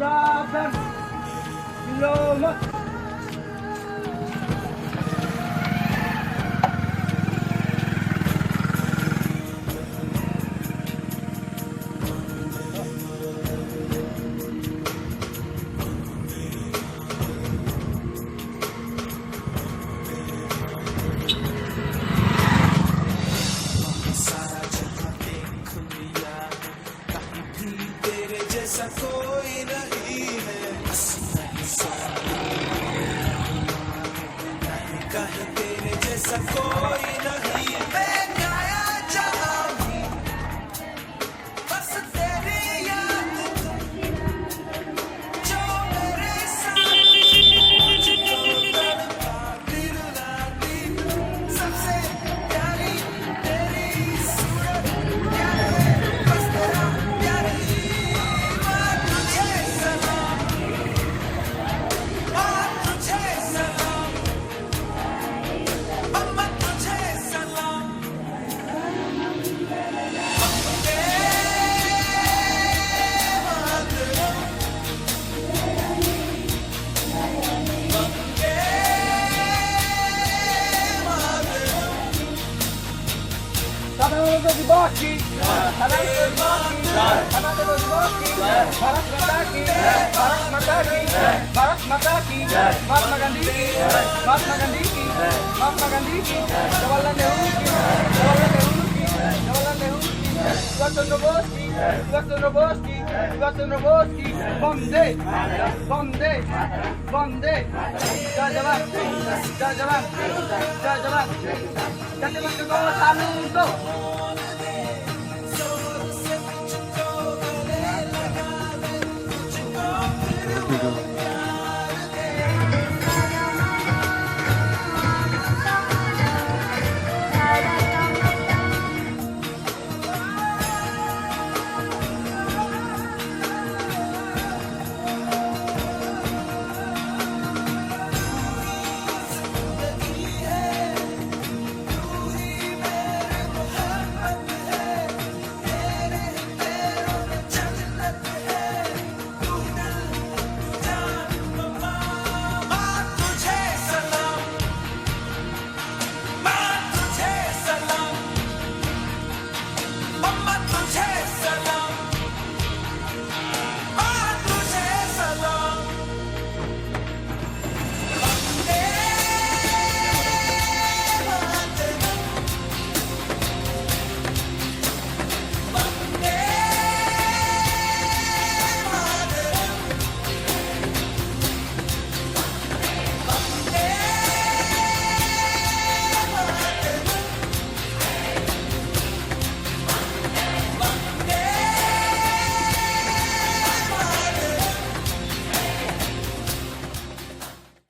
सावधान, लो मत. कोई नहीं है कहीं तेरे जैसा कोई नहीं मैं गाया जहाँ भी बस तेरी याद जो मेरे साथ मुझको तड़पाती रुलाती सबसे प्यारी तेरी सूरत प्यार है बस तेरा प्यार ही तुझे सलाम अम्मा तुझे सलाम Saludos di Bocchi, saludos di Bocchi, saludos di Bocchi, Bharat Mataki, Bharat Mataki, Bharat Mataki, Mahatma Gandhi ki, Mahatma Gandhi ki, Mahatma Gandhi ki, Jawaharlal Nehru ki, Jawaharlal Nehru ki, Jawaharlal Nehru ki, Subhash Chandra Bose ki, Subhash Chandra Bose ki, Subhash Chandra Bose ki, Vande, Vande, Vande, Jai Jawan, Jai Jawan, Jai Jawan, Jai Jawan ko saludo. मुझको गले लगा दे मुझको फिर